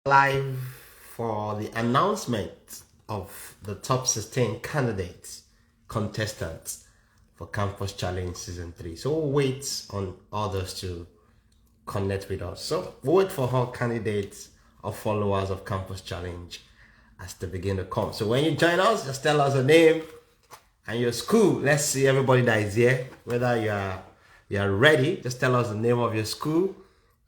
Live for the announcement of the top 16 candidates, contestants for Campus Challenge Season 3. So we'll wait on others to connect with us. So we'll wait for all candidates or followers of Campus Challenge as they begin to come. So when you join us, just tell us a name and your school. Let's see everybody that is here, whether you are ready. Just tell us the name of your school.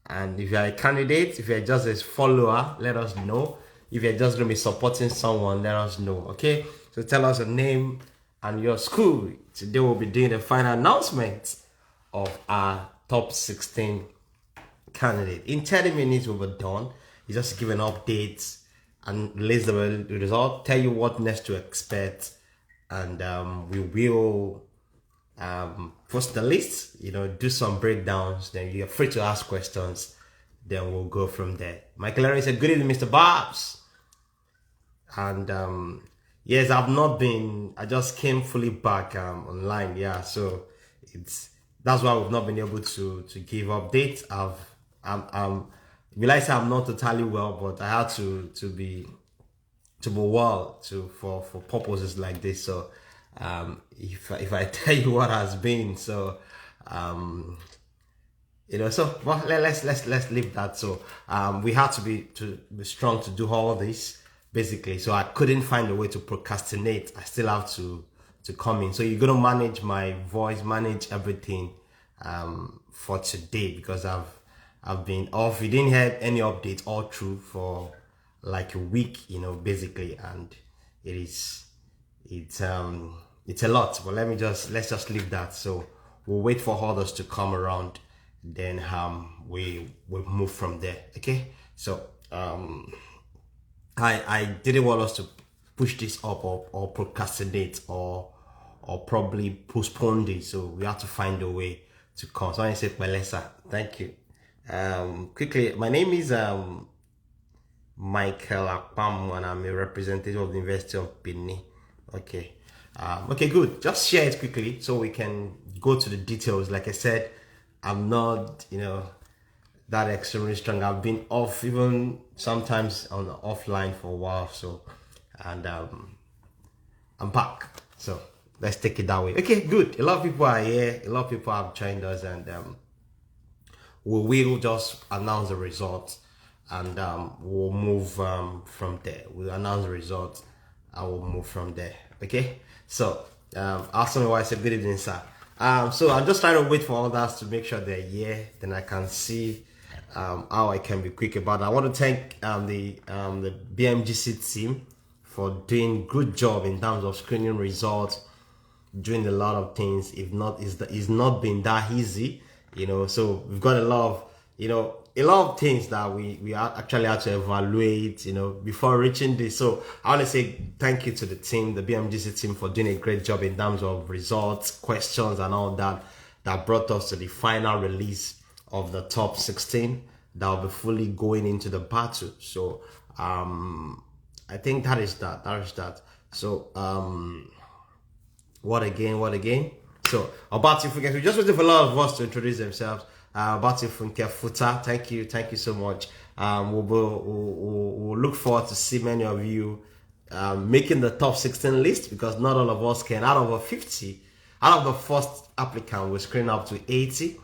And if you're a candidate, if you're just a follower, let us know. If you're just going to be supporting someone, let us know, okay? So tell us your name and your school. Today we'll be doing the final announcement of our top 16 candidates. In 30 minutes we'll be done. You just give an update and release the result, tell you what next to expect, and we will post the list, do some breakdowns, then you're free to ask questions, then we'll go from there. Michael Larry said, good evening, Mr. Barbs. And yes, I just came fully back online, yeah, so that's why we've not been able to give updates. Realize I'm not totally well, but I had to be well for purposes like this. So if I tell you what has been, so well, let's leave that. So we had to be strong to do all this, basically. So I couldn't find a way to procrastinate. I still have to come in. So you're gonna manage my voice, manage everything for today, because I've been off. We didn't have any updates all through for like a week, basically, and it's a lot. But let's just leave that. So we'll wait for others to come around, then we'll move from there. Okay. So I didn't want us to push this up or procrastinate or probably postpone this. So we have to find a way to come. So I say, Melissa, thank you. Quickly, my name is Michael Akpam, and I'm a representative of the University of Benin. Okay. Okay, good. Just share it quickly so we can go to the details. Like I said, I'm not, that extremely strong. I've been off, even sometimes on the offline for a while. So, and I'm back. So let's take it that way. Okay, good. A lot of people are here. A lot of people have joined us, and we will just announce the results, and we'll move from there. We'll announce the results and we'll move from there. Okay, so ask me why I said good evening, sir. So I'm just trying to wait for others to make sure they're here, then I can see how I can be quick about it. I want to thank the BMGC team for doing good job in terms of screening results, doing a lot of things. If not, it's not been that easy, so we've got a lot of things that we actually had to evaluate, before reaching this. So I want to say thank you to the team, the BMGC team, for doing a great job in terms of results, questions, and all that brought us to the final release of the top 16 that will be fully going into the battle. So I think that is that. So what again? So about you, we just waiting for a lot of us to introduce themselves. About you, Funke Futa, thank you so much. We'll look forward to see many of you making the top 16 list, because not all of us can. Out of the first applicant, we screen up to 80.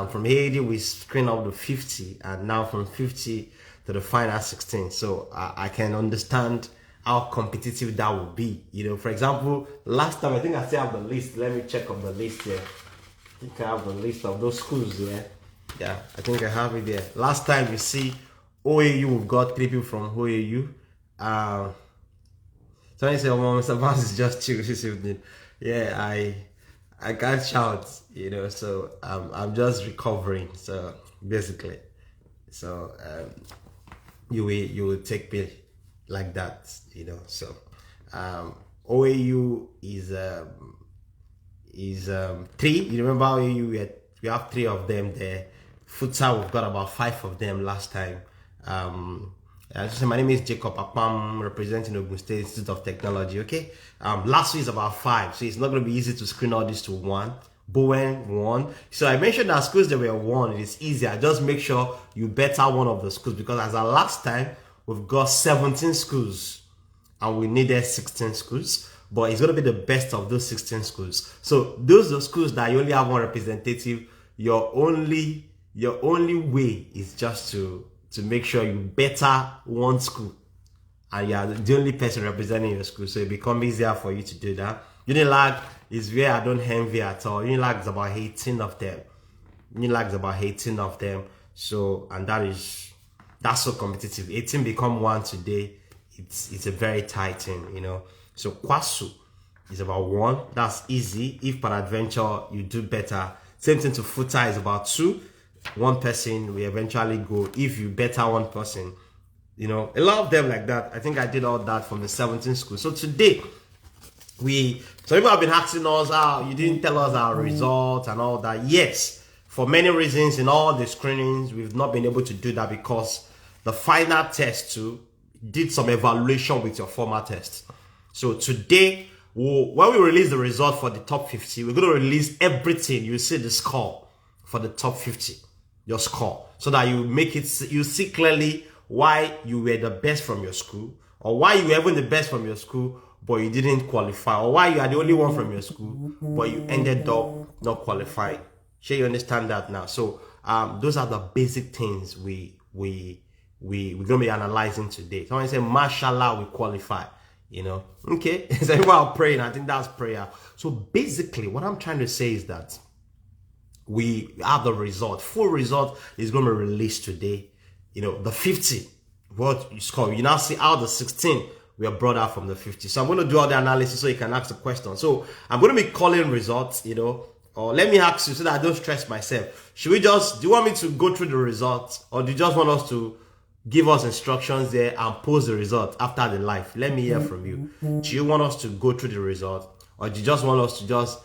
From 80, we screen up to 50, and now from 50 to the final 16. So I can understand how competitive that will be. For example, last time, I think I still have the list. Let me check on the list here. I think I have the list of those schools there. Yeah, I think I have it there. Last time, you see, OAU, we've got 3 people from OAU. So I say, Mr. Vance is just chill this evening. Yeah, I can't shout, so I'm just recovering. So basically, so you will take me like that, So OAU is 3. You remember OAU? We have 3 of them there. Futsal, we've got about 5 of them last time. So my name is Jacob Akpam, representing Ogun State Institute of Technology. Okay. Last week is about 5, so it's not going to be easy to screen all this to 1. Bowen 1. So I mentioned that schools that were 1, it's easier. Just make sure you better one of the schools, because as our last time, we've got 17 schools and we needed 16 schools, but it's going to be the best of those 16 schools. So those are schools that you only have one representative. Your only way is just to make sure you better one school and you are the only person representing your school, so it becomes easier for you to do that. Unilag is where I don't envy at all. Unilag is about 18 of them. Unilag is about 18 of them. So, and that's so competitive. 18 become one today. It's a very tight thing, you know. So Kwasu is about 1. That's easy. If peradventure you do better. Same thing to Futa is about 2. One person will eventually go. If you better one person, you know, a lot of them like that. I think I did all that from the 17 school. So today, some people have been asking us, you didn't tell us our results and all that. Yes, for many reasons in all the screenings, we've not been able to do that because the final test too did some evaluation with your former test. So today, when we release the result for the top 50, we're going to release everything. You see the score for the top 50, your score, so that you see clearly why you were the best from your school, or why you were even the best from your school, but you didn't qualify, or why you are the only one from your school, but you ended up not qualifying. Sure, you understand that now. So those are the basic things we're gonna be analyzing today. Someone say, mashallah, we qualify. You know, okay. So people are praying. I think that's prayer. So basically, what I'm trying to say is that we have the result. Full result is going to be released today. You know, the 50, what you score. You now see how the 16 were brought out from the 50. So I'm going to do all the analysis so you can ask the question. So I'm going to be calling results, you know, or let me ask you so that I don't stress myself. Do you want me to go through the results, or do you just want us to give us instructions there and post the result after the live? Let me hear from you. Do you want us to go through the result, or do you just want us to just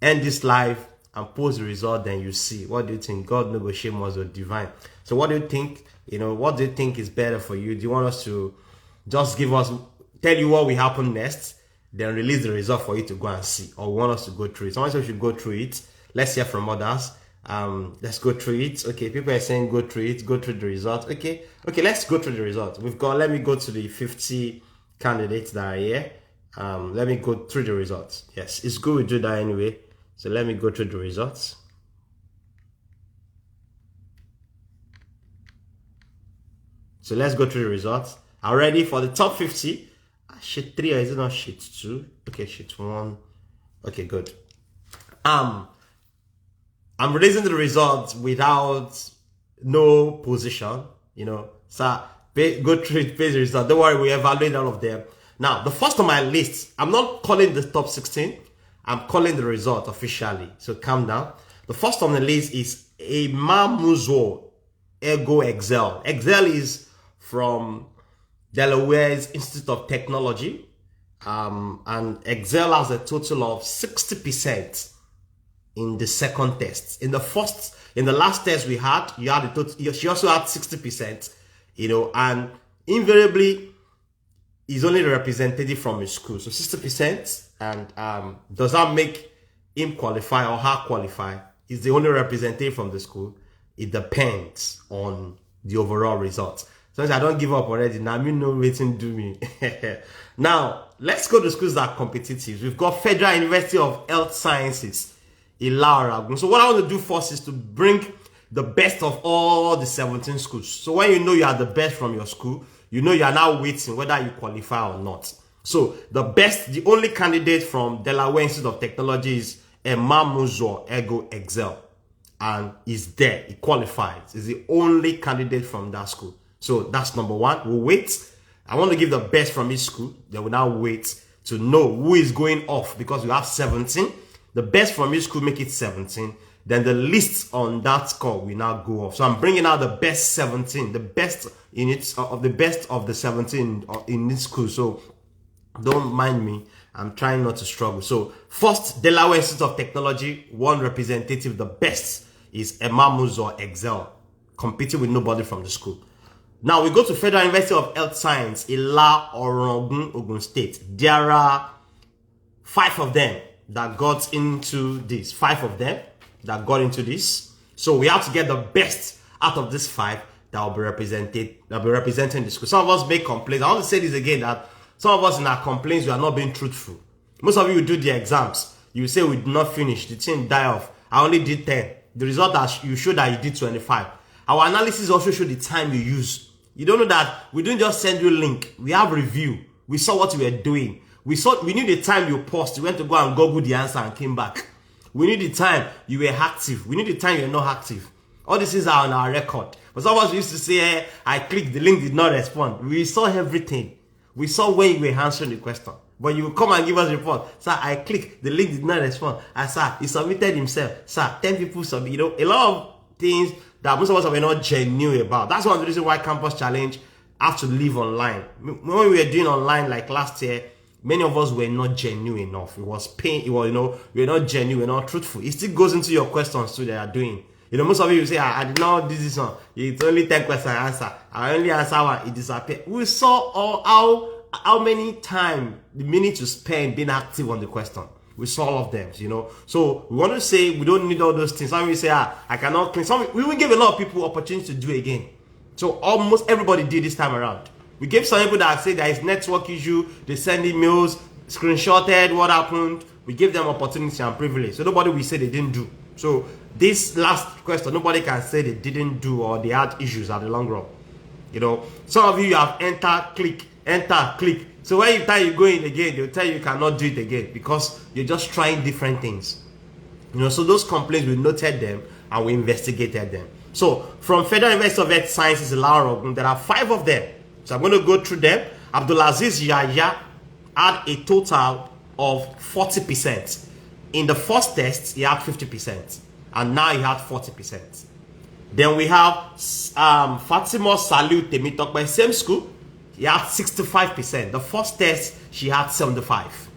end this live and post the result, then you see? What do you think? God no go shame us or divine. So what do you think? You know, what do you think is better for you? Do you want us to just tell you what will happen next, then release the result for you to go and see, or want us to go through it? Someone said we should go through it. Let's hear from others. Let's go through it. Okay, people are saying go through it, go through the result. Okay, let's go through the result. Let me go to the 50 candidates that are here. Let me go through the results. Yes, it's good we do that anyway. So let me go through the results. So let's go through the results. Already for the top 50. Sheet 3, or is it not sheet 2? Okay, sheet 1. Okay, good. I'm releasing the results without no position, you know. So go through it, page the result. Don't worry, we evaluate all of them. Now, the first on my list, I'm not calling the top 16. I'm calling the result officially. So calm down. The first on the list is Emamuzo Ego Excel. Excel is from Delaware's Institute of Technology. And Excel has a total of 60% in the second test. In the last test we had, she also had 60%, you know, and invariably is only the representative from his school. So 60%, and does that make him qualify or her qualify? Is the only representative from the school? It depends on the overall results. So I don't give up already. Now me know waiting do me. Now let's go to schools that are competitive. We've got Federal University of Health Sciences, Ilara. So what I want to do first is to bring the best of all the 17 schools. So when you know you are the best from your school, you know you are now waiting whether you qualify or not. So the only candidate from Delaware Institute of Technology is Emamuzo Ego Excel, and is there. He qualifies. Is the only candidate from that school. So that's number one. We'll wait. I want to give the best from each school. They will now wait to know who is going off, because we have 17. The best from each school make it 17. Then the list on that score will now go off. So I'm bringing out the best 17, the best in it, of the best of the 17 in this school. So don't mind me. I'm trying not to struggle. So first, Delaware Institute of Technology, one representative, the best is Emamuzo Excel, competing with nobody from the school. Now we go to Federal University of Health Science, Ila Orongun, Ogun State. There are 5 of them that got into this. 5 of them that got into this. So we have to get the best out of these 5 that will be representing the school. Some of us make complaints. I want to say this again, that some of us in our complaints, we are not being truthful. Most of you do the exams. You say we did not finish. The thing die off. I only did 10. The result that you show that you did 25. Our analysis also show the time you use. You don't know that we didn't just send you a link. We have review. We saw what you were doing. We knew the time you paused. You went to go and Google the answer and came back. We knew the time you were active. We knew the time you were not active. All these things are on our record. But some of us used to say, hey, I clicked, the link did not respond. We saw everything. We saw when you were answering the question. But you come and give us a report. Sir, I clicked, the link did not respond. And sir, he submitted himself. Sir, 10 people submit. You know, a lot of things that most of us are not genuine about. That's one of the reasons why Campus Challenge have to live online. When we were doing online like last year, many of us were not genuine enough. It was pain. It was, you know, we're not genuine, we're not truthful. It still goes into your questions too that are doing. You know, most of you say, I did not do this one. It's only 10 questions I answer. I only answer one, it disappeared. We saw how many times the minute you spend being active on the question. We saw all of them, you know. So we want to say we don't need all those things. Some people say, I cannot clean. We will give a lot of people opportunity to do it again. So almost everybody did this time around. We gave some people that say there is network issue, they send emails, screenshotted what happened. We gave them opportunity and privilege. So nobody will say they didn't do. So this last question, nobody can say they didn't do or they had issues at the long run. You know, some of you have enter, click. So when you try you go in again, they'll tell you cannot do it again because you're just trying different things. You know, so those complaints, we noted them and we investigated them. So from Federal University of Earth Sciences, Ilorin, there are 5 of them. So I'm going to go through them. Abdulaziz Yahya had a total of 40%. In the first test, he had 50%. And now he had 40%. Then we have Fatima Saliu Temitokpe, same school. He had 65%. The first test, she had 75.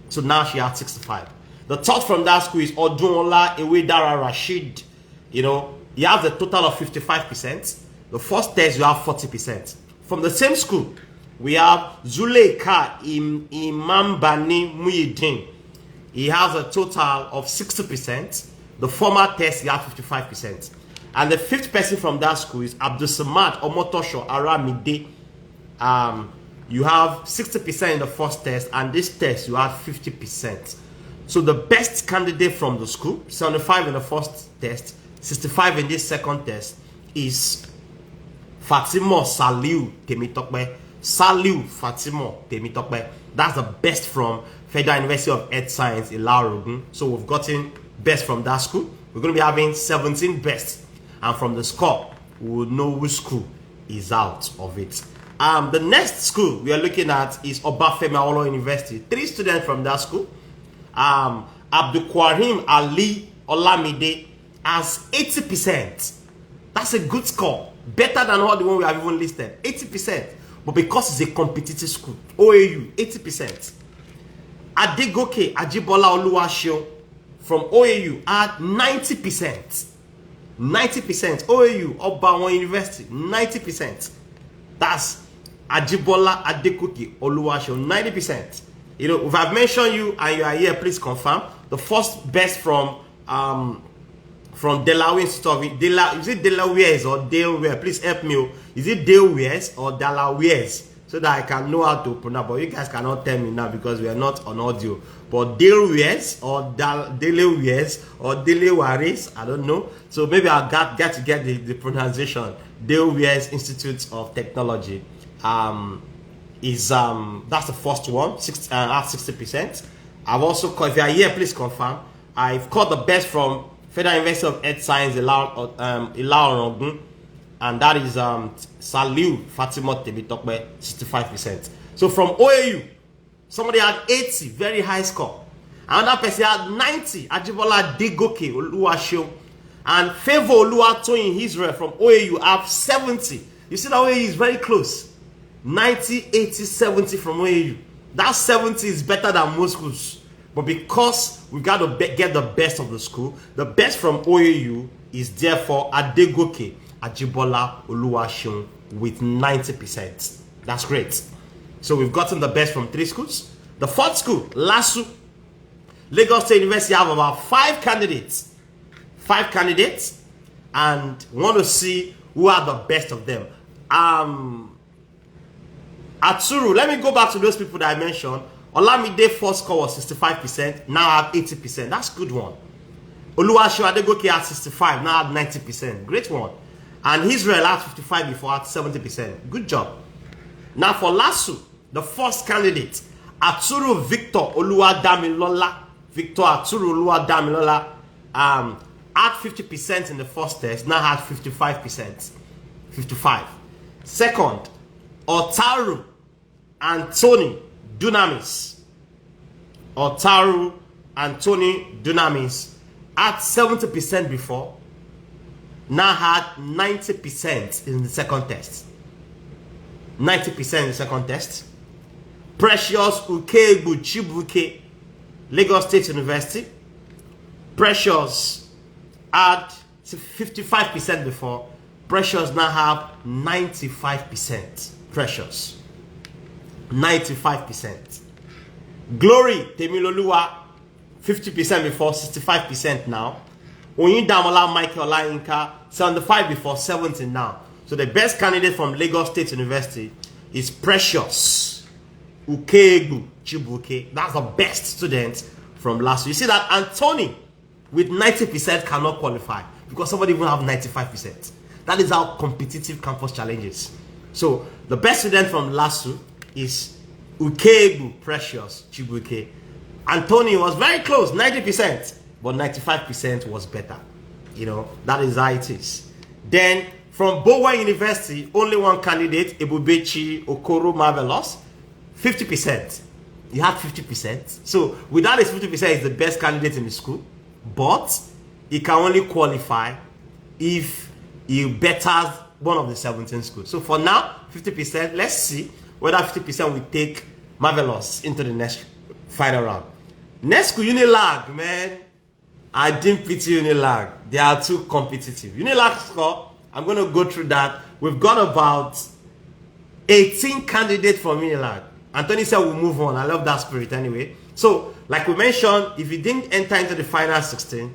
So now she had 65. The third from that school is Odunola Ewedara Rashid. You know, he has a total of 55%. The first test, you have 40%. From the same school, we have Zuleika Imambani Muhyiddin. He has a total of 60%. The former test, he had 55%. And the 5th person from that school is Abdulsamad Omotosho Aramide. You have 60% in the first test, and this test you have 50%. So the best candidate from the school, 75 in the first test, 65 in this second test, is Fatima Saliu Temitokpe. Saliu Fatima Temitokpe. That's the best from Federal University of Earth Science in Ilorin. So we've gotten best from that school. We're going to be having 17 best. And from the score, we will know which school is out of it. The next school we are looking at is Obafemi Awolowo University. 3 students from that school. Abdulkarim Ali Olamide has 80%. That's a good score. Better than all the one we have even listed. 80%. But because it's a competitive school, OAU, 80%. Adegoke Ajibola Oluwaseun from OAU had 90%. 90%. OAU, Obawan University, 90%. That's Ajibola Adegoke Oluwaseun, 90%. You know, if I've mentioned you and you are here, please confirm. The first best from Delaware Institute. Is it Delaware's or Delaware? Please help me. Is it Delaware's or Delaware's? So that I can know how to pronounce. But you guys cannot tell me now because we are not on audio. But Delaware's or Delaware's or Delaware's, I don't know. So maybe I'll get to get the pronunciation. Delaware's Institute of Technology. That's the first one, at 60%. I've also called, if you are here, please confirm. I've called the best from Federal University of Earth Science, Ilorin, and that is Saliu Fatima Temitokpe, 65%. So from OAU, somebody had 80, very high score. Another person had 90, Ajibola Adegoke Oluwaseun, and Favor Oluwatoyin Israel from OAU have 70. You see that OAU is very close. 90, 80, 70 from OAU. That 70 is better than most schools. But because we've got to get the best of the school, the best from OAU is therefore Adegoke Ajibola Oluwaseun with 90%. That's great. So we've gotten the best from 3 schools. The 4th school, LASU, Lagos State University, have about 5 candidates. 5 candidates. And we want to see Who are the best of them? Atsuru, let me go back to those people that I mentioned. Olamide first score was 65%, now I have 80%. That's a good one. Oluwaseun Adegoke had 65, now at 90%. Great one. And Israel had 55 before, at 70%. Good job. Now for LASU, the first candidate, Atsuru Victor Oluwadamilola. Victor Atsuru Oluwadamilola had 50% in the first test, now had 55%. 55. Second, Otaru Anthony Dunamis. Otaru Anthony Dunamis had 70% before, now had 90% in the second test. 90% in the second test. Precious Ukegbu Chibuke, Lagos State University. Precious had 55% before. Precious now have 95%. Precious 95%. Glory Temiloluwa 50% before, 65% now. Oyindamola Michael Olayinka 75 before, 70 now. So the best candidate from Lagos State University is Precious Ukegbu Chibuke. That's the best student from last year. You see that Anthony with 90% cannot qualify because somebody will have 95%. That is how competitive campus challenge is. So the best student from LASU is Ukegbu Precious Chibuke. Anthony was very close, 90%, but 95% was better. You know, that is how it is. Then from Bowen University, only one candidate, Ebubechi Okoro Marvelous, 50%. He had 50%. So without his 50%, he's the best candidate in the school. But he can only qualify if he betters one of the 17 schools. So for now, 50%. Let's see whether 50% will take Marvelous into the next final round. Next school, Unilag, man. I didn't pity Unilag. They are too competitive. Unilag score, I'm going to go through that. We've got about 18 candidates from Unilag. Anthony said we'll move on. I love that spirit anyway. So, like we mentioned, if you didn't enter into the final 16,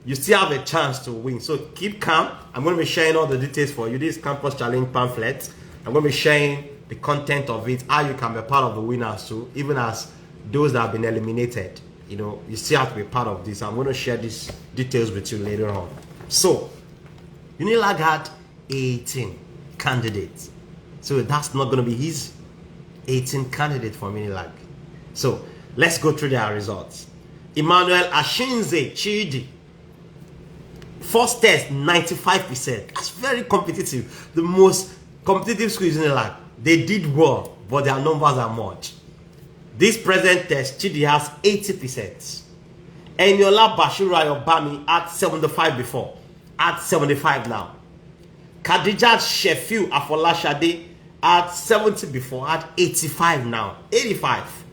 you still have a chance to win. So keep calm. I'm going to be sharing all the details for you. This campus challenge pamphlet. I'm going to be sharing the content of it, how you can be part of the winners too, even as those that have been eliminated. You know, you still have to be part of this. I'm going to share these details with you later on. So, Unilag had 18 candidates. So that's not going to be his 18 candidate from Unilag. So let's go through their results. Emmanuel Ashinze Chidi. First test, 95%. That's very competitive. The most competitive school is Unilag. They did well, but their numbers are much. This present test, Chidi has 80%. Eniola Bashiru Ayobami had 75 before, at 75 now. Khadijat Sheffield Afolashade had 70 before, at 85 now. 85.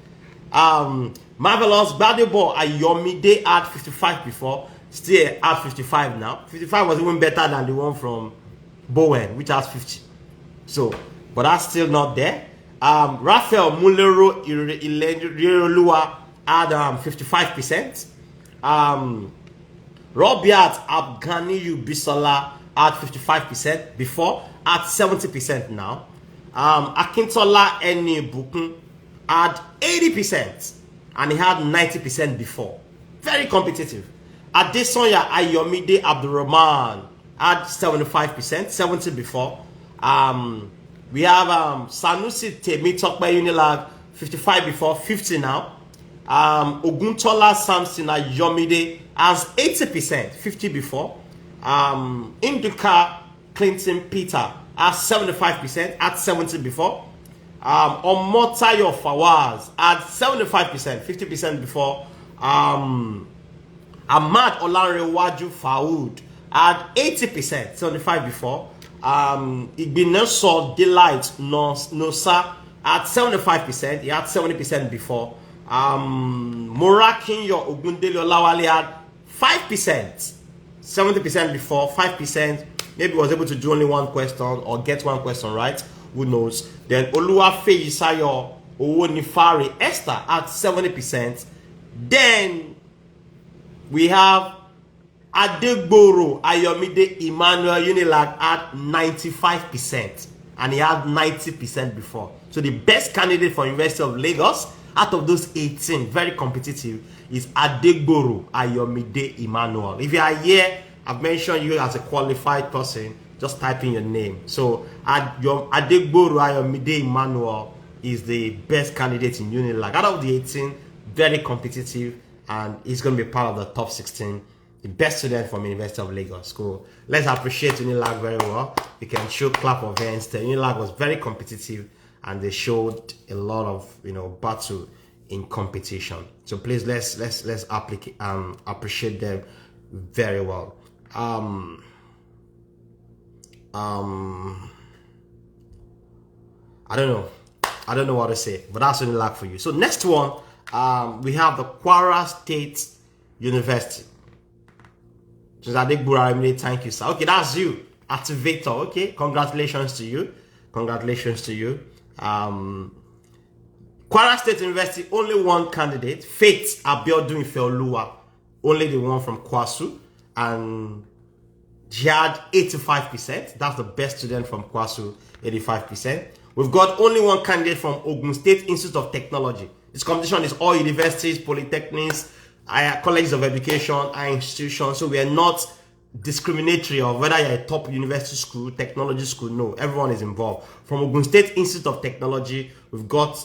Marvelous Badebo Ayomide had 55 before, still at 55 now. 55 was even better than the one from Bowen, which has 50. So, but that's still not there. Raphael Mulero Irelua had 55%. Robiat Abganiyu Bisola had 55% before, at 70% now. Akintola Eni Bukun had 80%, and he had 90% before. Very competitive. Adesonya Ayomide Abdurrahman had 75%, 70 before. We have Sanusi Temitokbe Unilag, 55 before, 50 now. Oguntola Samson Ayomide has 80%, 50 before. Induka Clinton Peter has 75%, at 70 before. Omotayo Fawaz at 75%, 50% before. Ahmad Olanrewaju Faoud at 80%, 75 before. Igbineso Delight Nosa at 75%, he had 70% before. Morakinyo Ogundele Olawale had 5%, 70% before, 5%. Maybe was able to do only one question or get one question right. Who knows? Then Oluwafe Isayo Owonifari Esther at 70%. Then we have Adegboro Ayomide Emmanuel Unilag had 95%, and he had 90% before. So the best candidate for University of Lagos out of those 18, very competitive, is Adegboro Ayomide Emmanuel. If you are here, I've mentioned you as a qualified person, just type in your name. So Adegboro Ayomide Emmanuel is the best candidate in Unilag. Out of the 18, very competitive, and he's going to be part of the top 16. The best student from University of Lagos. Cool. Let's appreciate Unilag very well. We can show clap of hands. The Unilag was very competitive, and they showed a lot of battle in competition. So please let's appreciate them very well. I don't know what to say, but that's Unilag for you. So next one, we have the Kwara State University. Thank you, sir. Okay, that's you. Activator. Okay, congratulations to you. Congratulations to you. Kwara State University, only one candidate, Faith Abiodun Ifeoluwa, only the one from Kwasu, and she had 85%. That's the best student from Kwasu, 85%. We've got only one candidate from Ogun State Institute of Technology. This competition is all universities, polytechnics, colleges of education, our institutions. So we are not discriminatory of whether you're a top university school, technology school. No, everyone is involved. From Ogun State Institute of Technology, we've got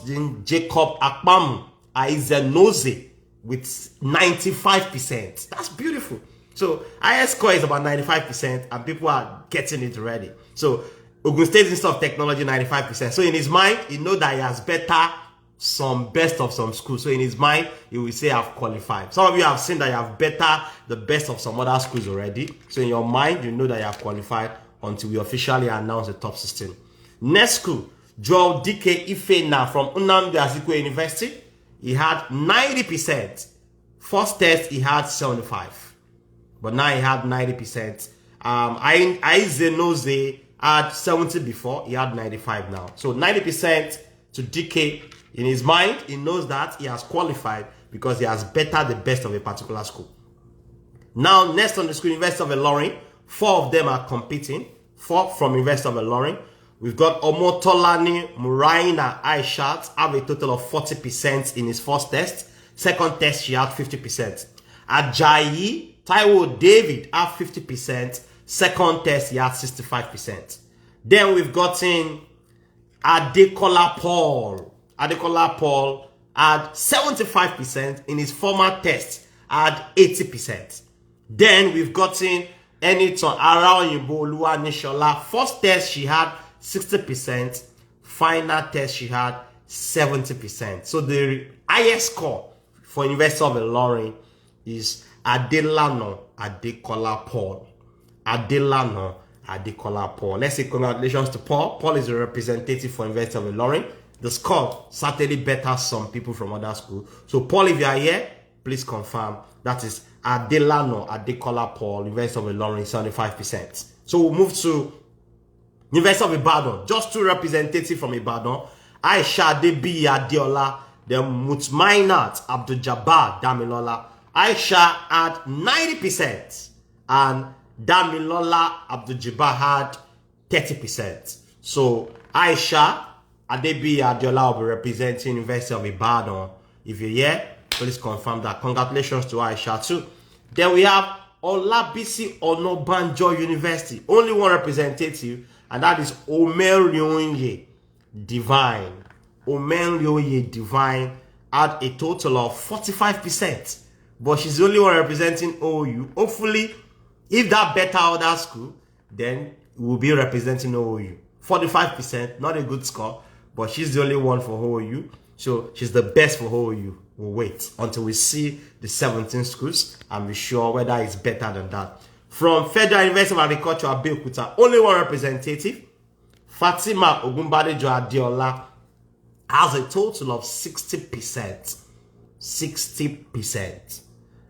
Jacob Akpam Aizenoze with 95%. That's beautiful. So IS score is about 95%, and people are getting it ready. So Ogun State Institute of Technology, 95%. So in his mind, he knows that he has better some best of some schools. So in his mind, he will say, I've qualified. Some of you have seen that you have better the best of some other schools already. So in your mind, you know that you have qualified until we officially announce the top 16. Next school, Joel DK Ifena from Nnamdi Azikiwe University. He had 90%. First test, he had 75. But now he had 90%. Aizenoze had 70 before. He had 95 now. So 90% to DK. In his mind, he knows that he has qualified because he has better the best of a particular school. Now, next on the school, University of Ilorin. 4 of them are competing. 4 from University of Ilorin. We've got Omotolani Muraina Aishat have a total of 40% in his first test. Second test, she had 50%. Ajayi Taiwo David have 50%. Second test, he had 65%. Then we've gotten Adekola Paul. Adekola Paul had 75% in his former test, had 80%. Then we've gotten Eniton Araoyinbo Oluwanishola. First test she had 60%, final test she had 70%. So the highest score for University of Ilorin is Adelano Adekola Paul. Adelano Adekola Paul. Let's say congratulations to Paul. Paul is a representative for University of Ilorin. The score certainly better some people from other schools. So Paul, if you are here, please confirm. That is Adelano Adekola Paul, University of Ilorin, 75%. So we'll move to University of Ibadan. Just 2 representatives from Ibadan. Aisha Debi Adiola, then Mutmainat Abdul Jabbar Damilola. Aisha had 90% and Damilola Abdul Jabbar had 30%. So Aisha Adebi Adiola will be representing University of Ibadan. If you're here, please confirm that. Congratulations to Aisha too. Then we have Olabisi Onabanjo University. Only one representative, and that is Omerionye Divine. Omerionye Divine had a total of 45%. But she's the only one representing OU. Hopefully, if that better other school, then we'll be representing OU. 45%, not a good score. But she's the only one for OU. So she's the best for OU. We'll wait until we see the 17 schools and be sure whether it's better than that. From Federal University of Agriculture, Abeokuta, only one representative. Fatima Ogunbadejo Adiola has a total of 60%. 60%.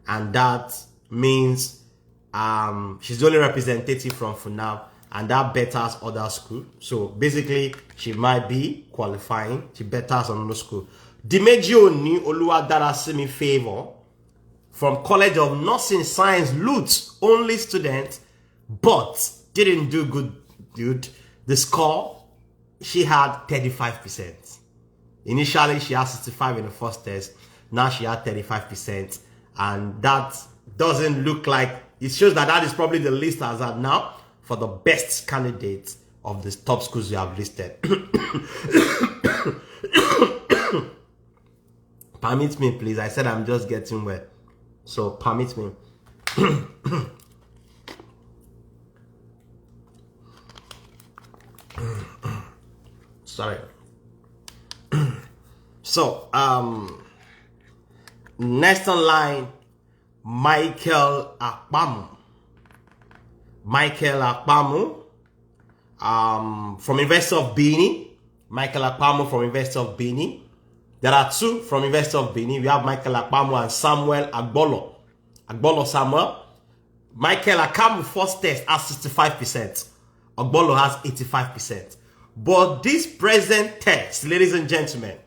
And that means she's the only representative from FUNAB. And that betters other school. So basically, she might be qualifying. She betters another school. Dimeji Oni Oluwadarasimi Favor from College of Nursing Science, Lutz, only student, but didn't do good, dude. The score, she had 35%. Initially, she had 65 in the first test. Now she had 35%. And that doesn't look like, it shows that that is probably the list as at now for the best candidates of the top schools you have listed. Permit me, please. I said I'm just getting wet. So permit me. Sorry. So, next on line, Michael Akpamu. Michael Akpamu, from University of Benin. Michael Akpamu from University of Benin. There are two from University of Benin. We have Michael Akpamu and Samuel Agbolo. Agbolo Samuel. Michael Akpamu first test has 65%. Agbolo has 85%. But this present test, ladies and gentlemen,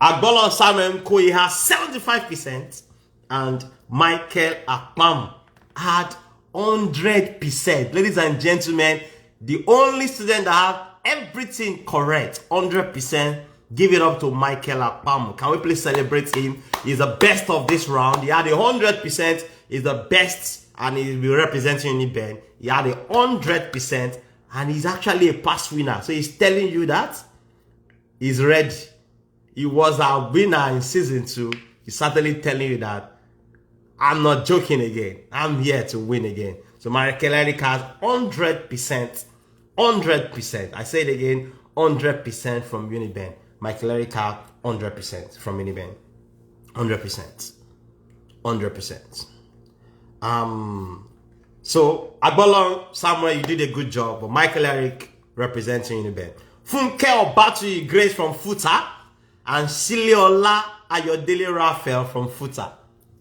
Agbolo Samuel Nkoyi has 75% and Michael Akpamu had 100%. Ladies and gentlemen, the only student that had everything correct, 100%, give it up to Michael Akpamu. Can we please celebrate him? He's the best of this round. He had 100%, he's the best, and he will be representing Uniben. He had 100%, and he's actually a past winner. So he's telling you that he's ready. He was a winner in season 2. He's certainly telling you that I'm not joking again. I'm here to win again. So Michael Eric has 100%. 100%. I say it again, 100% from Uniben. Michael Erica, 100% from Uniben. 100%. 100%. So, Agbolo Samuel, you did a good job, but Michael Eric representing Uniben. Funke Obatu Grace from Futa and Siliola Ayodele Raphael from Futa.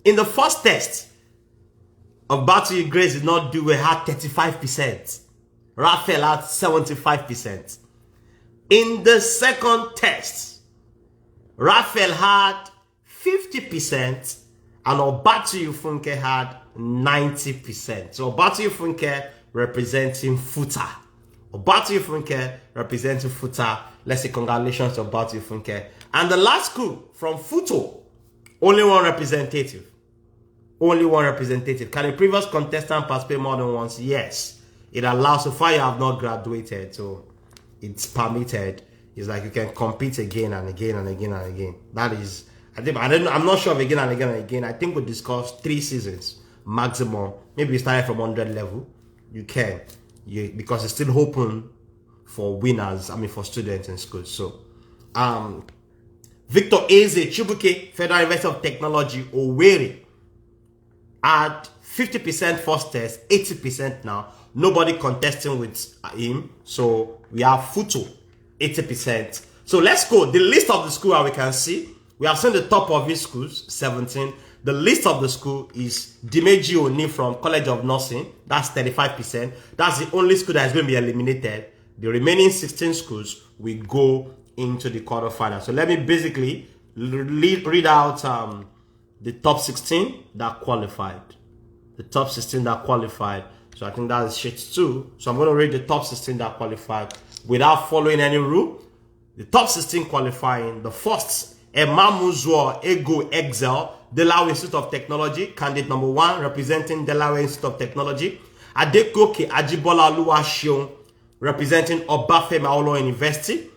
In the first test, Obatu Grace did not do well, had 35%. Raphael had 75%. In the second test, Raphael had 50% and Obatu Funke had 90%. So Obatu Funke representing Futa. Obatu Funke representing Futa. Let's say congratulations to Obatu Funke. And the last school from Futo, only one representative. Only one representative. Can a previous contestant participate more than once? Yes. It allows, so far you have not graduated, so it's permitted. It's like you can compete again and again and again and again. That is, I'm not sure of again and again and again. I think we discussed 3 seasons maximum. Maybe you started from 100 level. You can, because it's still open for winners. I mean, for students in schools. So, Victor Eze Chibuke, Federal University of Technology, Owerri, at 50% first test, 80% now. Nobody contesting with him. So we have Futo, 80%. So let's go. The list of the school that we can see. We have seen the top of his schools, 17. The list of the school is Dimeji Oni from College of Nursing. That's 35%. That's the only school that is going to be eliminated. The remaining 16 schools will go into the quarterfinals. So let me basically read out the top 16 that qualified. The top 16 that qualified. So I think that is sheet 2. So I'm going to read the top 16 that qualified without following any rule. The top 16 qualifying. The first, Emamuzwa Ego Excel, Delaware Institute of Technology, candidate number 1, representing Delaware Institute of Technology. Adekoke Ajibola Oluwaseun, representing Obafemi Awolowo University.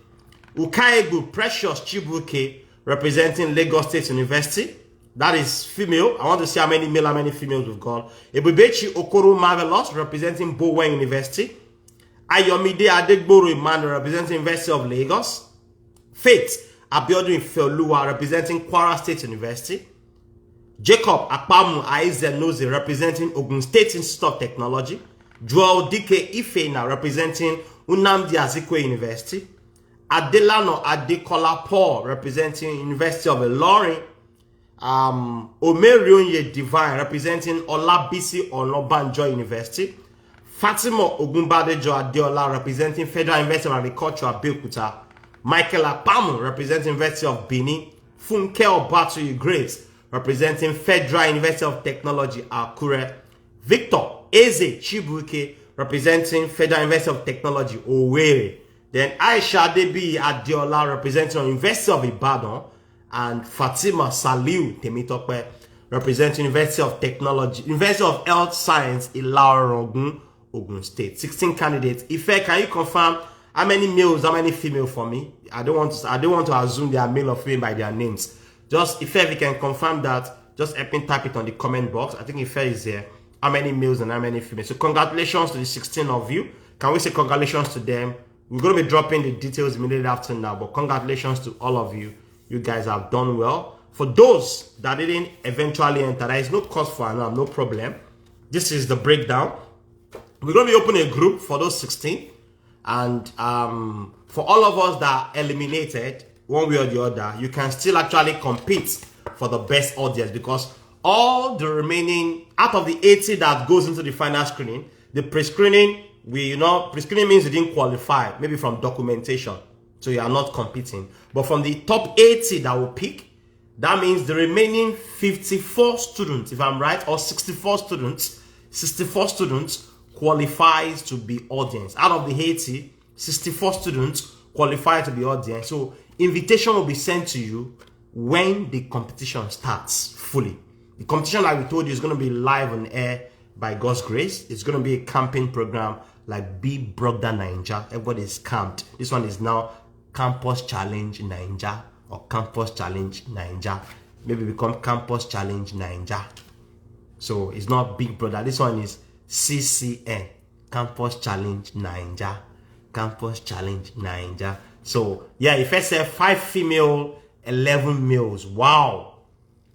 Ukaegu Precious Chibuke, representing Lagos State University. That is female. I want to see how many male, how many females we've got. Ebubechi Okoro Marvelous, representing Bowen University. Ayomide Adegboro Emmanuel, representing University of Lagos. Faith Abiodun Ifeoluwa, representing Kwara State University. Jacob Akpamu Aizenoze, representing Ogun State Institute of Technology. Joel Dike Ifeina, representing Nnamdi Azikiwe University. Adelano Adekola Paul, representing University of Ilorin. Omerionye Divine, representing Olabisi Onabanjo University. Fatima Ogunbadejo Adeola, representing Federal University of Agriculture Abeokuta. Michael Akpamu, representing University of Benin. Funke Obatu Grace, representing Federal University of Technology, Akure. Victor Eze Chibuike, representing Federal University of Technology, Owerri. Then Aisha Debi Adiola, representing University of Ibadan, and Fatima Saliu Temitope, representing University of Technology, University of Health Science, Ilorin, Ogun State. 16 candidates. Ife, can you confirm how many males, how many females for me? I don't want to assume they are male or female by their names. Just if you can confirm that, just help me type it on the comment box. I think Ife is there. How many males and how many females? So congratulations to the 16 of you. Can we say congratulations to them? We're going to be dropping the details immediately after now, but congratulations to all of you. You guys have done well. For those that didn't eventually enter, there is no cost for now, no problem. This is the breakdown. We're going to be opening a group for those 16. And for all of us that are eliminated, one way or the other, you can still actually compete for the best audience, because all the remaining, out of the 80 that goes into the final screening, the pre-screening, pre-screening means you didn't qualify, maybe from documentation, so you are not competing. But from the top 80 that will pick, that means the remaining 54 students, if I'm right, or 64 students qualifies to be audience. Out of the 80, 64 students qualify to be audience. So invitation will be sent to you when the competition starts fully. The competition, like we told you, is going to be live on air by God's grace. It's going to be a camping program like Big Brother Naija. Everybody is camped. This one is now Campus Challenge Naija or Campus Challenge Naija. Maybe become Campus Challenge Naija. So it's not Big Brother. This one is CCN, Campus Challenge Naija. Campus Challenge Naija. So yeah, if I say 5 female, 11 males. Wow.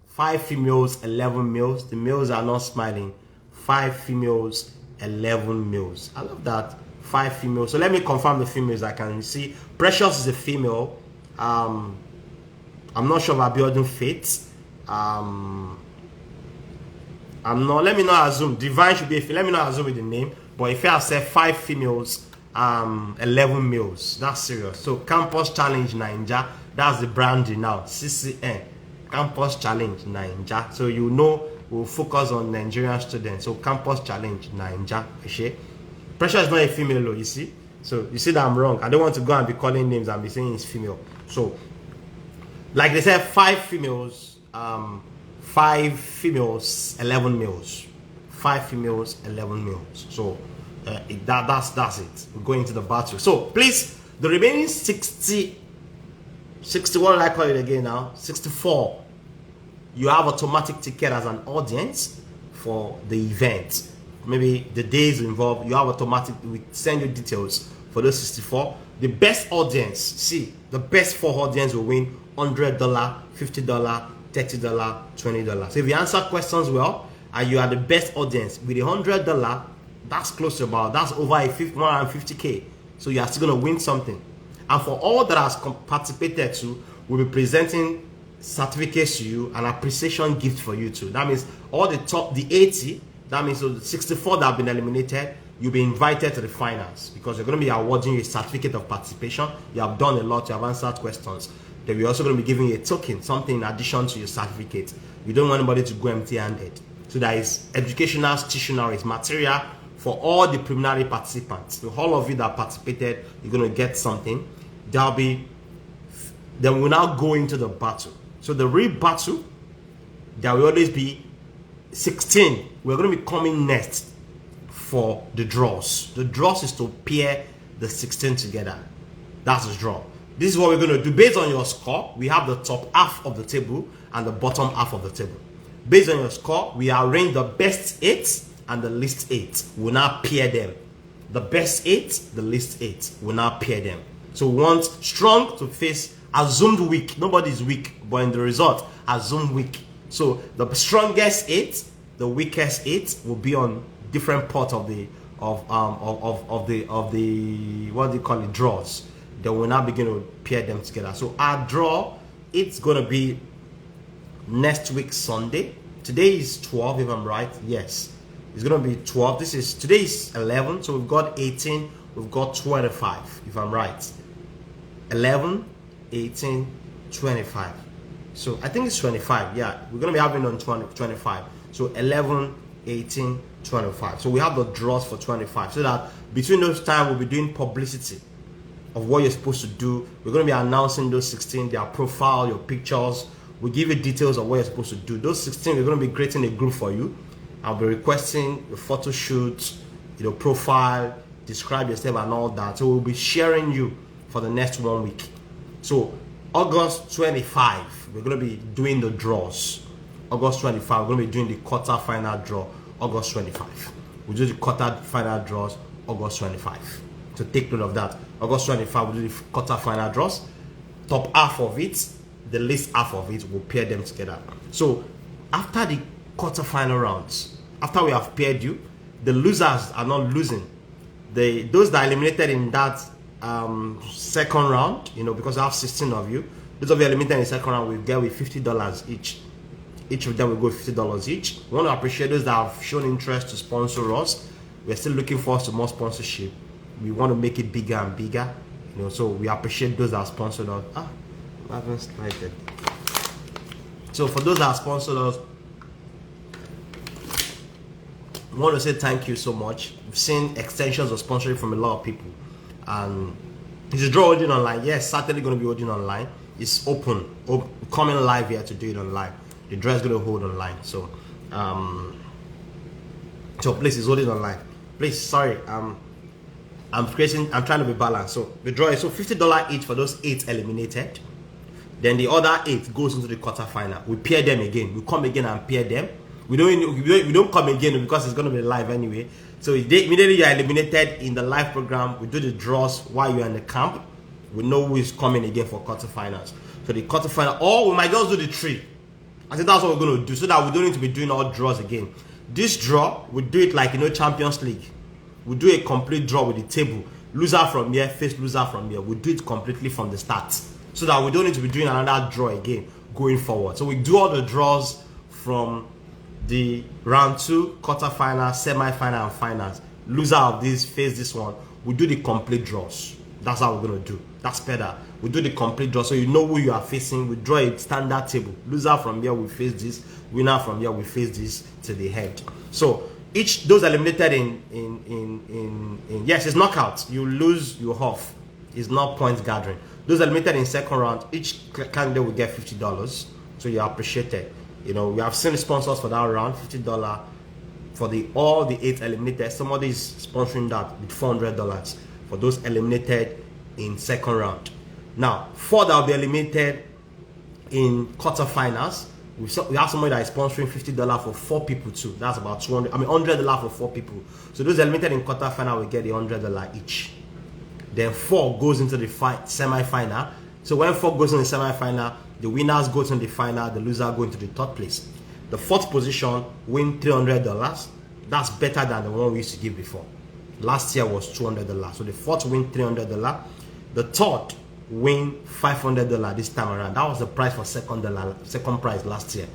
5 females, 11 males. The males are not smiling. 5 females, 11 males. I love that. 5 females. So let me confirm the females. I can see Precious is a female. I'm not sure about Abiodun Faith. I'm not. Let me not assume. Divine should be a female. Let me not assume with the name. But if I say 5 females, 11 males. That's serious. So Campus Challenge Naija. That's the branding now. CCN. Campus Challenge Naija. So you know we'll focus on Nigerian students. So Campus Challenge Naija. Pressure is not a female, though, you see. So you see that I'm wrong. I don't want to go and be calling names and be saying it's female. So like they said, 5 females, 5 females, 11 males. 5 females, 11 males. So that's it. We're going to the battle. So please, the remaining 60, what did I call it again now? 64. You have automatic ticket as an audience for the event. Maybe the days involved, you have automatic, we send you details for those 64. The best audience, see, the best 4 audience will win $100, $50, $30, $20. So if you answer questions well, and you are the best audience with $100, that's close to about, that's over a 150K. So you are still going to win something. And for all that has participated to, we'll be presenting certificates to you, an appreciation gift for you too. That means all the top, the 80, that means so the 64 that have been eliminated, you'll be invited to the finals, because you're going to be awarding you a certificate of participation. You have done a lot, you have answered questions. Then we're also going to be giving you a token, something in addition to your certificate. We don't want anybody to go empty-handed. So there is educational stationaries, material for all the preliminary participants. So all of you that participated, you're going to get something. Then we'll now go into the battle. So the real battle, there will always be 16. We're going to be coming next for the draws. The draws is to pair the 16 together. That's the draw. This is what we're going to do. Based on your score, we have the top half of the table and the bottom half of the table. Based on your score, we arrange the best 8 and the least 8. We'll now pair them. The best 8, the least 8. We'll now pair them. So we want strong to face assumed weak. Nobody's weak, but in the result, assumed weak. So the strongest 8, the weakest 8 will be on different parts of the what do you call it, draws. Then we'll now begin to pair them together. So our draw, it's gonna be next week Sunday. Today is 12, if I'm right. Yes, it's gonna be 12. Today is 11, so we've got 18, we've got 25, if I'm right. 11, 18, 25. So I think it's 25. Yeah, we're going to be having on 25. So 11, 18, 25. So we have the draws for 25. So that between those time, we'll be doing publicity of what you're supposed to do. We're going to be announcing those 16, their profile, your pictures. We'll give you details of what you're supposed to do. Those 16, we're going to be creating a group for you. I'll be requesting a photo shoot, profile, describe yourself and all that. So we'll be sharing you for the next 1 week. So August 25, we're going to be doing the draws. August 25, we're going to be doing the quarter final draw. August 25. We'll do the quarter final draws August 25. So take note of that. August 25, we'll do the quarter final draws. Top half of it, the least half of it, we'll pair them together. So after the quarter final rounds, after we have paired you, the losers are not losing. Those that are eliminated in that second round, because I have 16 of you, those of you eliminated in the second round will get with $50 each. Each of them will go $50 each. We want to appreciate those that have shown interest to sponsor us. We're still looking for some more sponsorship. We want to make it bigger and bigger, so we appreciate those that are sponsored us. I haven't started. So for those that are sponsored us, we want to say thank you so much. We've seen extensions of sponsorship from a lot of people, and is the draw holding online? Yes, certainly going to be holding online. It's open, coming live here to do it online. The draw is going to hold online. So please, is holding online. Please, sorry, I'm trying to be balanced. So the draw is $50 each for those 8 eliminated. Then the other 8 goes into the quarterfinal. We pair them again. We come again and pair them. We don't come again because it's going to be live anyway. So immediately you are eliminated in the live program. We do the draws while you're in the camp. We know who is coming again for quarterfinals. So the quarterfinal, or we might just do the 3. I think that's what we're going to do, so that we don't need to be doing all draws again. This draw, we do it like Champions League. We do a complete draw with the table. Loser from here, face loser from here. We do it completely from the start, so that we don't need to be doing another draw again going forward. So we do all the draws from the round 2, quarterfinal, semi-final, and finals. Loser of this face this one. We do the complete draws. That's how we're gonna do. That's better. We do the complete draw, so you know who you are facing. We draw a standard table. Loser from here we face this. Winner from here we face this to the head. So those eliminated in yes, it's knockout. You lose, you off. It's not points gathering. Those eliminated in second round, each candidate will get $50. So you are appreciated. We have seen sponsors for that round, $50 for all the 8 eliminated. Somebody is sponsoring that with $400 for those eliminated in second round. Now 4 that will be eliminated in quarterfinals. We have somebody that is sponsoring $50 for 4 people too. That's about $100 for 4 people. So those eliminated in quarterfinal will get the $100 each. Then 4 goes into the semi-final. So when 4 goes into the semi-final, the winners go to the final, the loser go into the 3rd place. The 4th position win $300. That's better than the one we used to give before. Last year was $200. So the 4th win $300. The 3rd win $500 this time around. That was the price for second prize last year.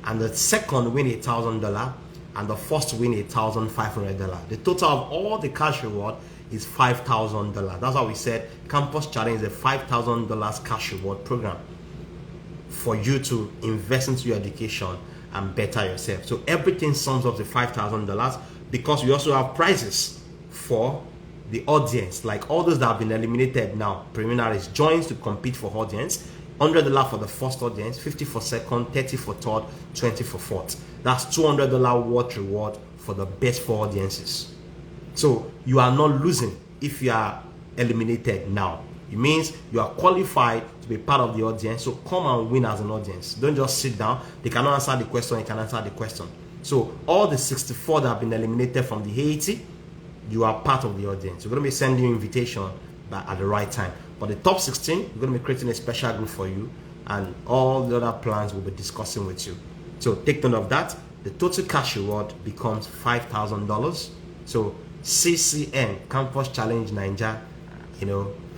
And the 2nd win $1,000, and the 1st win $1,500. The total of all the cash reward is $5,000. That's why we said Campus Challenge is a $5,000 cash reward program for you to invest into your education and better yourself. So everything sums up to $5,000, because we also have prizes for the audience, like all those that have been eliminated now. Preliminaries joins to compete for audience. $100 for the first audience, $50 for second, $30 for third, $20 for fourth. That's $200 worth reward for the best 4 audiences. So you are not losing if you are eliminated now. It means you are qualified to be part of the audience. So come and win as an audience. Don't just sit down. They cannot answer the question. You can answer the question. So all the 64 that have been eliminated from the 80, you are part of the audience. We're going to be sending you invitation at the right time. But the top 16, we're going to be creating a special group for you, and all the other plans we'll be discussing with you. So take note of that. The total cash reward becomes $5,000. So CCN, Campus Challenge Naija,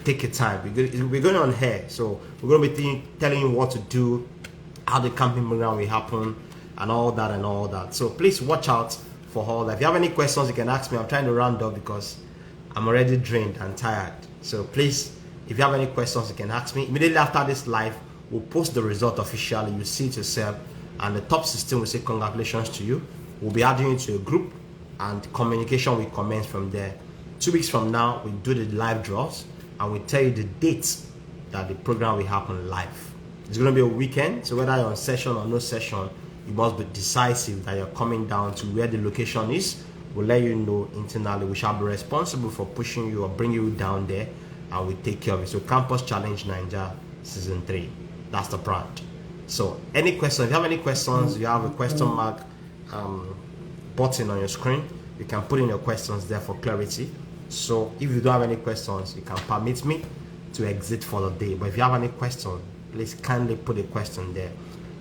take your time. We're going on here, so we're going to be telling you what to do, how the camping program will happen, and all that. So please watch out for all that. If you have any questions, you can ask me. I'm trying to round up because I'm already drained and tired. So please, if you have any questions, you can ask me. Immediately after this live, we'll post the result officially. You see it yourself, and the top 16 will say congratulations to you. We'll be adding you to a group, and communication will commence from there. 2 weeks from now, we do the live draws, and we tell you the dates that the program will happen live. It's going to be a weekend, so whether you're on session or no session, you must be decisive that you're coming down to where the location is. We'll let you know internally. We shall be responsible for pushing you or bringing you down there, and we take care of it. So Campus Challenge Naija Season 3. That's the brand. So any questions, if you have any questions, you have a question mark button on your screen. You can put in your questions there for clarity. So if you don't have any questions, you can permit me to exit for the day. But if you have any questions, please kindly put a question there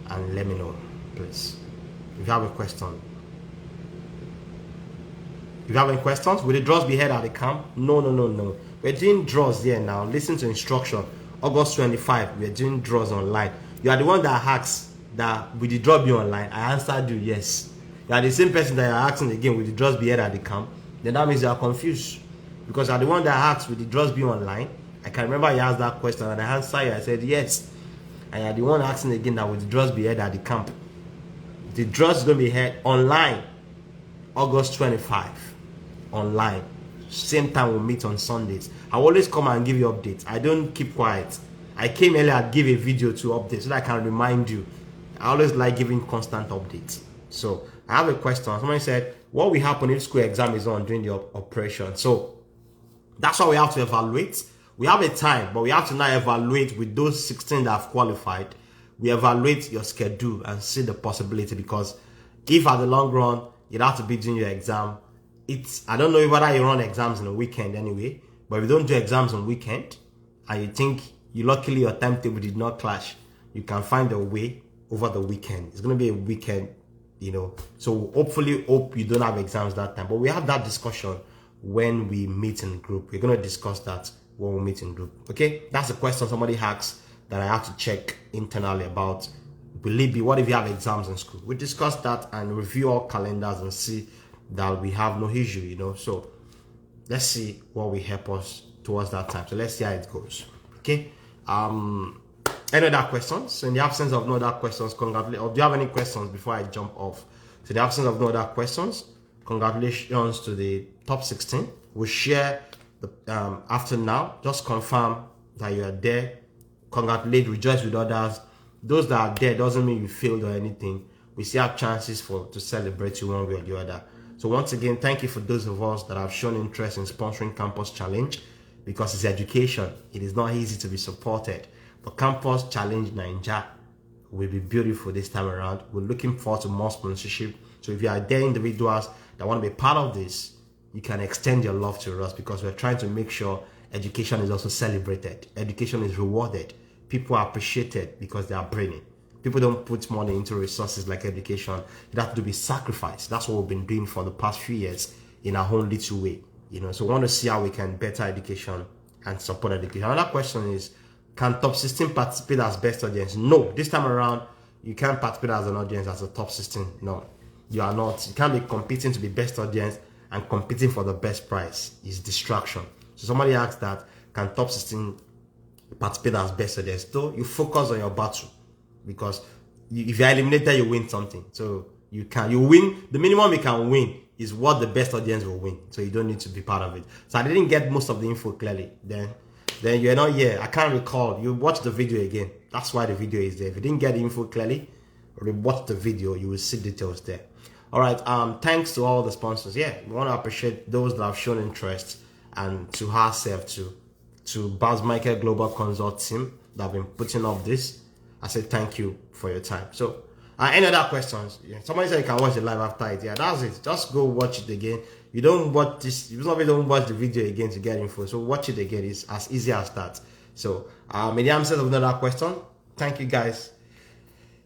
and let me know, please. If you have a question. If you have any questions, will the draws be held at the camp? No. We're doing draws here now. Listen to instruction. August 25, we're doing draws online. You are the one that asks that will the draw be online? I answered you yes. You are the same person that you're asking again, will the draws be held at the camp? Then that means you are confused. Because you are the one that asked, will the draws be online? I can remember you asked that question and I answered you. I said yes. And you are the one asking again that will the draws be held at the camp? The draws is going to be held online, August 25. Online. Same time we'll meet on Sundays. I always come and give you updates. I don't keep quiet. I came earlier and give a video to update so that I can remind you. I always like giving constant updates. So I have a question. Somebody said, what will happen if school exam is on during the operation? So that's why we have to evaluate. We have a time, but we have to now evaluate with those 16 that have qualified. We evaluate your schedule and see the possibility, because if at the long run you'd have to be doing your exam, I don't know whether you run exams in a weekend anyway, but if you don't do exams on weekend and you think luckily your timetable did not clash, you can find a way over the weekend. It's going to be a weekend, so hopefully hope you don't have exams that time, but we have that discussion when we meet in group. We're going to discuss that when we meet in group. Okay, that's a question somebody asked that I have to check internally about. Believe me, what if you have exams in school? We discuss that and review our calendars and see that we have no issue, so let's see what will help us towards that time. So let's see how it goes. Okay, any other questions? So in the absence of no other questions, congratulations. Or do you have any questions before I jump off? So in the absence of no other questions, congratulations to the top 16. We'll share the after now. Just confirm that you are there. Congratulate, rejoice with others. Those that are there doesn't mean you failed or anything. We still have chances to celebrate you one way or the other. So once again, thank you for those of us that have shown interest in sponsoring Campus Challenge, because it's education. It is not easy to be supported. But Campus Challenge Naija will be beautiful this time around. We're looking forward to more sponsorship. So if you are there individuals that want to be part of this, you can extend your love to us, because we're trying to make sure education is also celebrated. Education is rewarded. People are appreciated because they are brilliant. People don't put money into resources like education. It has to be sacrificed. That's what we've been doing for the past few years in our own little way. So we want to see how we can better education and support education. Another question is, can top 16 participate as best audience? No, this time around, you can't participate as an audience as a top 16. No, you are not. You can't be competing to be best audience and competing for the best prize. It's distraction. So somebody asked that, can top 16 participate as best audience? Though you focus on your battle. Because if you're eliminated, you win something. So you win. The minimum you can win is what the best audience will win. So you don't need to be part of it. So I didn't get most of the info clearly. Then you're not here. I can't recall. You watch the video again. That's why the video is there. If you didn't get the info clearly, watch the video. You will see details there. All right. Thanks to all the sponsors. Yeah, we want to appreciate those that have shown interest, and to ourselves to Baz Michael Global Consult team that have been putting up this. I said thank you for your time. So any other questions? Yeah. Somebody said you can watch the live after it. Yeah, that's it. Just go watch it again. You don't watch this. You probably don't watch the video again to get info. So watch it again. It's as easy as that. So in the absence of another question, thank you guys.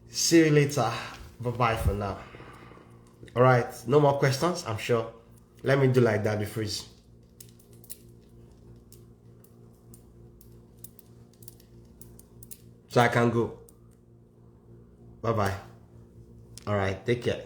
See you later. Bye for now. All right. No more questions, I'm sure. Let me do like that. Be freeze. So I can go. Bye-bye. All right. Take care.